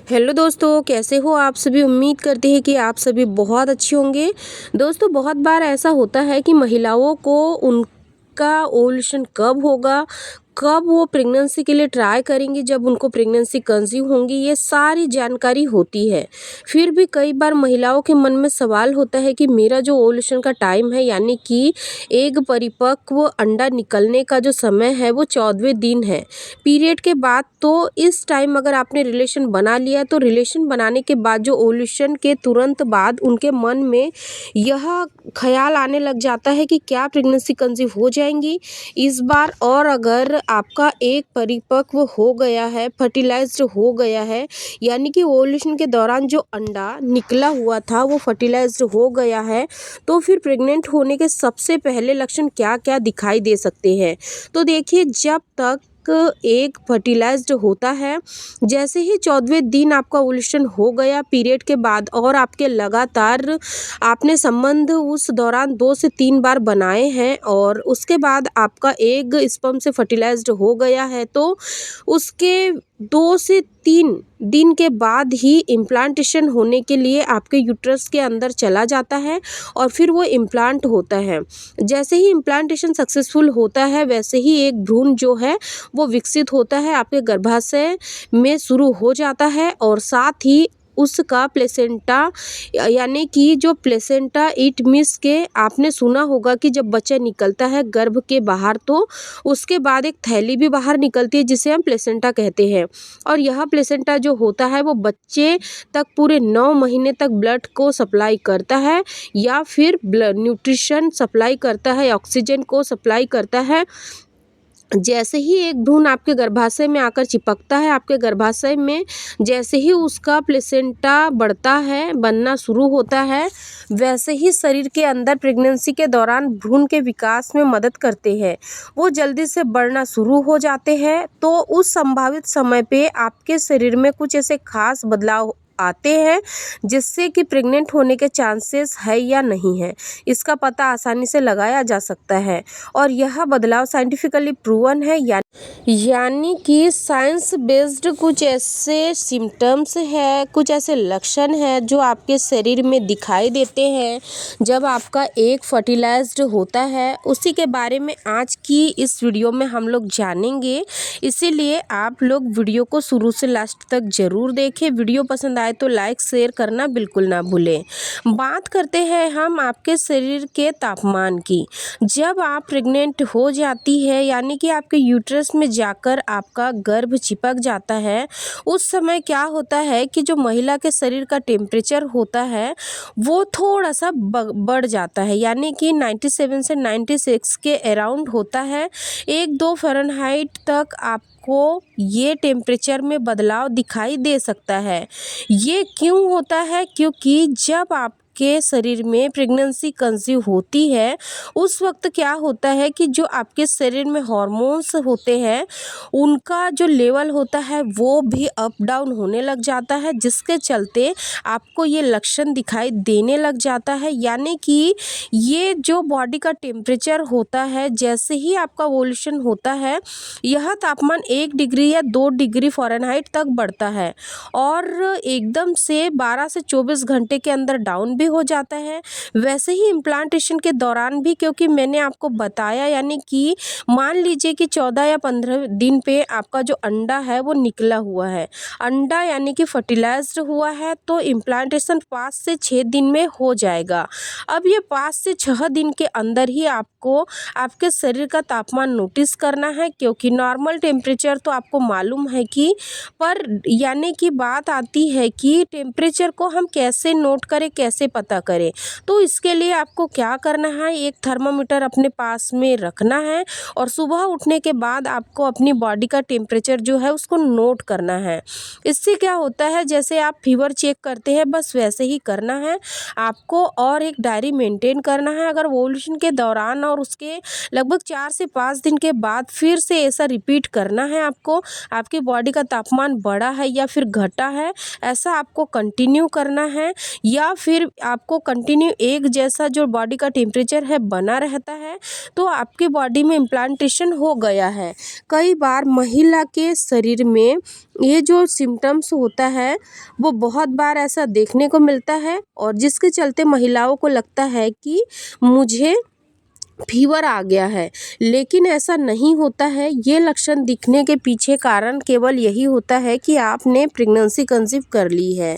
Hello दोस्तों, कैसे हो आप सभी। उम्मीद करते हैं कि आप सभी बहुत अच्छे होंगे। दोस्तों, बहुत बार ऐसा होता है कि महिलाओं को उनका ओव्यूलेशन कब होगा, कब वो प्रेगनेंसी के लिए ट्राई करेंगी, जब उनको प्रेगनेंसी कंसीव होंगी, ये सारी जानकारी होती है। फिर भी कई बार महिलाओं के मन में सवाल होता है कि मेरा जो ओव्यूलेशन का टाइम है, यानी कि एग परिपक्व अंडा निकलने का जो समय है वो 14वें दिन है पीरियड के बाद। तो इस टाइम अगर आपने रिलेशन बना लिया, तो रिलेशन बनाने के बाद जो ओव्यूलेशन के तुरंत बाद उनके मन में यह ख्याल आने लग जाता है कि क्या प्रेगनेंसी कंसीव हो जाएंगी इस बार। और अगर आपका एक परिपक्व हो गया है, फर्टिलाइज्ड हो गया है, यानी कि ओव्यूलेशन के दौरान जो अंडा निकला हुआ था वो फर्टिलाइज्ड हो गया है, तो फिर प्रेग्नेंट होने के सबसे पहले लक्षण क्या क्या दिखाई दे सकते हैं। तो देखिए, जब तक एक फर्टिलाइज्ड होता है, जैसे ही 14वें दिन आपका ओव्यूलेशन हो गया पीरियड के बाद, और आपके लगातार आपने संबंध उस दौरान 2 से 3 बार बनाए हैं, और उसके बाद आपका एग स्पर्म से फर्टिलाइज्ड हो गया है, तो उसके 2 से 3 दिन के बाद ही इम्प्लांटेशन होने के लिए आपके यूट्रस के अंदर चला जाता है और फिर वो इम्प्लांट होता है। जैसे ही इम्प्लांटेशन सक्सेसफुल होता है, वैसे ही एक भ्रूण जो है वो विकसित होता है, आपके गर्भाशय में शुरू हो जाता है, और साथ ही उसका प्लेसेंटा, यानी कि जो प्लेसेंटा इट मीन्स के आपने सुना होगा कि जब बच्चा निकलता है गर्भ के बाहर, तो उसके बाद एक थैली भी बाहर निकलती है जिसे हम प्लेसेंटा कहते हैं। और यह प्लेसेंटा जो होता है वो बच्चे तक पूरे 9 महीने तक ब्लड को सप्लाई करता है, या फिर ब्लड न्यूट्रिशन सप्लाई करता है, ऑक्सीजन को सप्लाई करता है। जैसे ही एक भ्रूण आपके गर्भाशय में आकर चिपकता है, आपके गर्भाशय में जैसे ही उसका प्लेसेंटा बढ़ता है, बनना शुरू होता है, वैसे ही शरीर के अंदर प्रेगनेंसी के दौरान भ्रूण के विकास में मदद करते हैं। वो जल्दी से बढ़ना शुरू हो जाते हैं। तो उस संभावित समय पे आपके शरीर में कुछ ऐसे खास बदलाव आते हैं जिससे कि प्रेग्नेंट होने के चांसेस है या नहीं है, इसका पता आसानी से लगाया जा सकता है। और यह बदलाव साइंटिफिकली प्रूवन है, यानी कि साइंस बेस्ड कुछ ऐसे सिम्टम्स है, कुछ ऐसे लक्षण है जो आपके शरीर में दिखाई देते हैं जब आपका एक फर्टिलाइज्ड होता है। उसी के बारे में आज की इस वीडियो में हम लोग जानेंगे, इसीलिए आप लोग वीडियो को शुरू से लास्ट तक जरूर देखें। वीडियो पसंद आए तो लाइक शेयर करना बिल्कुल ना भूलें। बात करते हैं हम आपके शरीर के तापमान की। जब आप प्रेग्नेंट हो जाती है, यानी कि आपके यूट्रस में जाकर आपका गर्भ चिपक जाता है, उस समय क्या होता है कि जो महिला के शरीर का टेम्परेचर होता है वो थोड़ा सा बढ़ जाता है, यानी कि 97 से 96 के अराउंड होता है। 1-2 फ़ारेनहाइट तक आपको ये टेम्परेचर में बदलाव दिखाई दे सकता है। ये क्यों होता है? क्योंकि जब आपके शरीर में प्रेगनेंसी कंसीव होती है, उस वक्त क्या होता है कि जो आपके शरीर में हार्मोन्स होते हैं उनका जो लेवल होता है वो भी अप डाउन होने लग जाता है, जिसके चलते आपको ये लक्षण दिखाई देने लग जाता है। यानी कि ये जो बॉडी का टेम्परेचर होता है, जैसे ही आपका ओव्यूलेशन होता है, यह तापमान 1 डिग्री या 2 डिग्री फ़ारेनहाइट तक बढ़ता है, और एकदम से 12 से 24 घंटे के अंदर डाउन भी हो जाता है। वैसे ही इम्प्लांटेशन के दौरान भी, क्योंकि मैंने आपको बताया, यानी कि मान लीजिए कि 14 या 15 दिन पे आपका जो अंडा है वो निकला हुआ है, अंडा यानी कि फर्टिलाइज्ड हुआ है, तो इम्प्लांटेशन 5 से 6 दिन में हो जाएगा। अब ये 5 से 6 दिन के अंदर ही आपको आपके शरीर का तापमान नोटिस करना है, क्योंकि नॉर्मल टेम्परेचर तो आपको मालूम है कि, पर यानी कि बात आती है कि टेम्परेचर को हम कैसे नोट करें, कैसे पता करें। तो इसके लिए आपको क्या करना है, एक थर्मामीटर अपने पास में रखना है, और सुबह उठने के बाद आपको अपनी बॉडी का टेम्परेचर जो है उसको नोट करना है। इससे क्या होता है, जैसे आप फीवर चेक करते हैं बस वैसे ही करना है आपको, और एक डायरी मेंटेन करना है। अगर ओव्यूलेशन के दौरान और उसके लगभग 4 से 5 दिन के बाद फिर से ऐसा रिपीट करना है आपको, आपकी बॉडी का तापमान बढ़ा है या फिर घटा है, ऐसा आपको कंटिन्यू करना है। या फिर आपको कंटिन्यू एक जैसा जो बॉडी का टेम्परेचर है बना रहता है तो आपकी बॉडी में इम्प्लांटेशन हो गया है। कई बार महिला के शरीर में ये जो सिम्टम्स होता है वो बहुत बार ऐसा देखने को मिलता है और जिसके चलते महिलाओं को लगता है कि मुझे फीवर आ गया है, लेकिन ऐसा नहीं होता है। ये लक्षण दिखने के पीछे कारण केवल यही होता है कि आपने प्रेगनेंसी कंसीव कर ली है।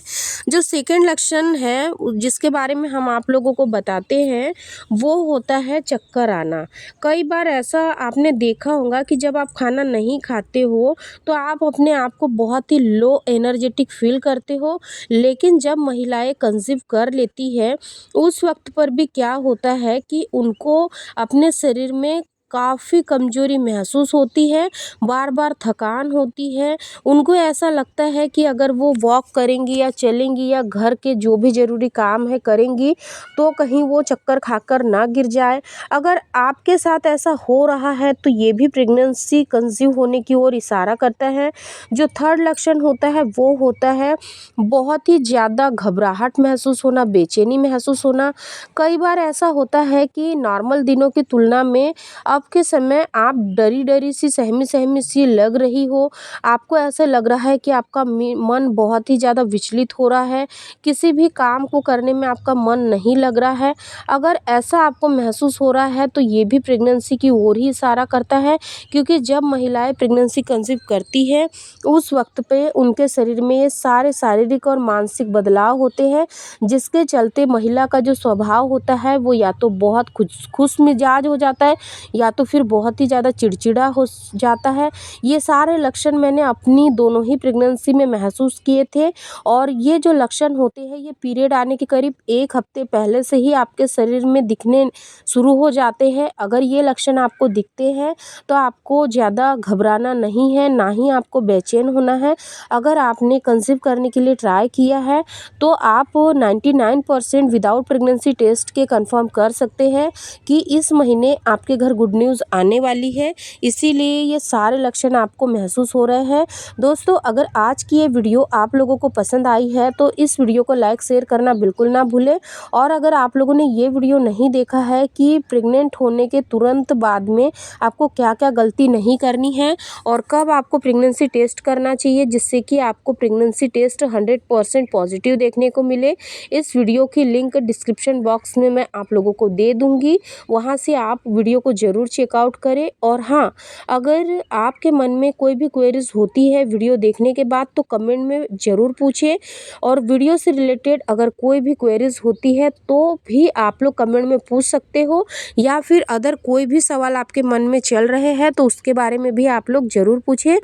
जो सेकंड लक्षण है जिसके बारे में हम आप लोगों को बताते हैं वो होता है चक्कर आना। कई बार ऐसा आपने देखा होगा कि जब आप खाना नहीं खाते हो तो आप अपने आप को बहुत ही लो एनर्जेटिक फील करते हो, लेकिन जब महिलाएं कंसीव कर लेती है उस वक्त पर भी क्या होता है कि उनको अपने शरीर में काफ़ी कमज़ोरी महसूस होती है, बार बार थकान होती है। उनको ऐसा लगता है कि अगर वो वॉक करेंगी या चलेंगी या घर के जो भी ज़रूरी काम है करेंगी तो कहीं वो चक्कर खाकर ना गिर जाए। अगर आपके साथ ऐसा हो रहा है तो ये भी प्रेगनेंसी कंसीव होने की ओर इशारा करता है। जो थर्ड लक्षण होता है वो होता है बहुत ही ज़्यादा घबराहट महसूस होना, बेचैनी महसूस होना। कई बार ऐसा होता है कि नॉर्मल दिनों की तुलना में अब के समय आप डरी-डरी सी, सहमी-सहमी सी लग रही हो। आपको ऐसा लग रहा है कि आपका मन बहुत ही ज़्यादा विचलित हो रहा है, किसी भी काम को करने में आपका मन नहीं लग रहा है। अगर ऐसा आपको महसूस हो रहा है तो ये भी प्रेगनेंसी की ओर ही इशारा करता है, क्योंकि जब महिलाएं प्रेगनेंसी कंसीव करती है उस वक्त पे उनके शरीर में ये सारे शारीरिक और मानसिक बदलाव होते हैं, जिसके चलते महिला का जो स्वभाव होता है वो या तो बहुत खुश मिजाज हो जाता है या तो फिर बहुत ही ज़्यादा चिड़चिड़ा हो जाता है। ये सारे लक्षण मैंने अपनी दोनों ही प्रेगनेंसी में महसूस किए थे और ये जो लक्षण होते हैं ये पीरियड आने के करीब 1 हफ्ते पहले से ही आपके शरीर में दिखने शुरू हो जाते हैं। अगर ये लक्षण आपको दिखते हैं तो आपको ज़्यादा घबराना नहीं है, ना ही आपको बेचैन होना है। अगर आपने कंसीव करने के लिए ट्राई किया है तो आप 99% विदाउट प्रेगनेंसी टेस्ट के कंफर्म कर सकते हैं कि इस महीने आपके घर गुड न्यूज़ आने वाली है, इसीलिए ये सारे लक्षण आपको महसूस हो रहे हैं। दोस्तों, अगर आज की ये वीडियो आप लोगों को पसंद आई है तो इस वीडियो को लाइक शेयर करना बिल्कुल ना भूलें। और अगर आप लोगों ने ये वीडियो नहीं देखा है कि प्रेग्नेंट होने के तुरंत बाद में आपको क्या क्या गलती नहीं करनी है और कब आपको प्रेगनेंसी टेस्ट करना चाहिए जिससे कि आपको प्रेगनेंसी टेस्ट 100% पॉजिटिव देखने को मिले, इस वीडियो की लिंक डिस्क्रिप्शन बॉक्स में मैं आप लोगों को दे दूँगी, वहाँ से आप वीडियो को ज़रूर चेकआउट करें। और हाँ, अगर आपके मन में कोई भी क्वेरीज होती है वीडियो देखने के बाद तो कमेंट में ज़रूर पूछें। और वीडियो से रिलेटेड अगर कोई भी क्वेरीज होती है तो भी आप लोग कमेंट में पूछ सकते हो, या फिर अदर कोई भी सवाल आपके मन में चल रहे हैं तो उसके बारे में भी आप लोग ज़रूर पूछें।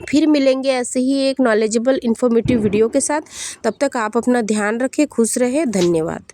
फिर मिलेंगे ऐसे ही एक नॉलेजेबल इन्फॉर्मेटिव वीडियो के साथ। तब तक आप अपना ध्यान रखें, खुश रहें, धन्यवाद।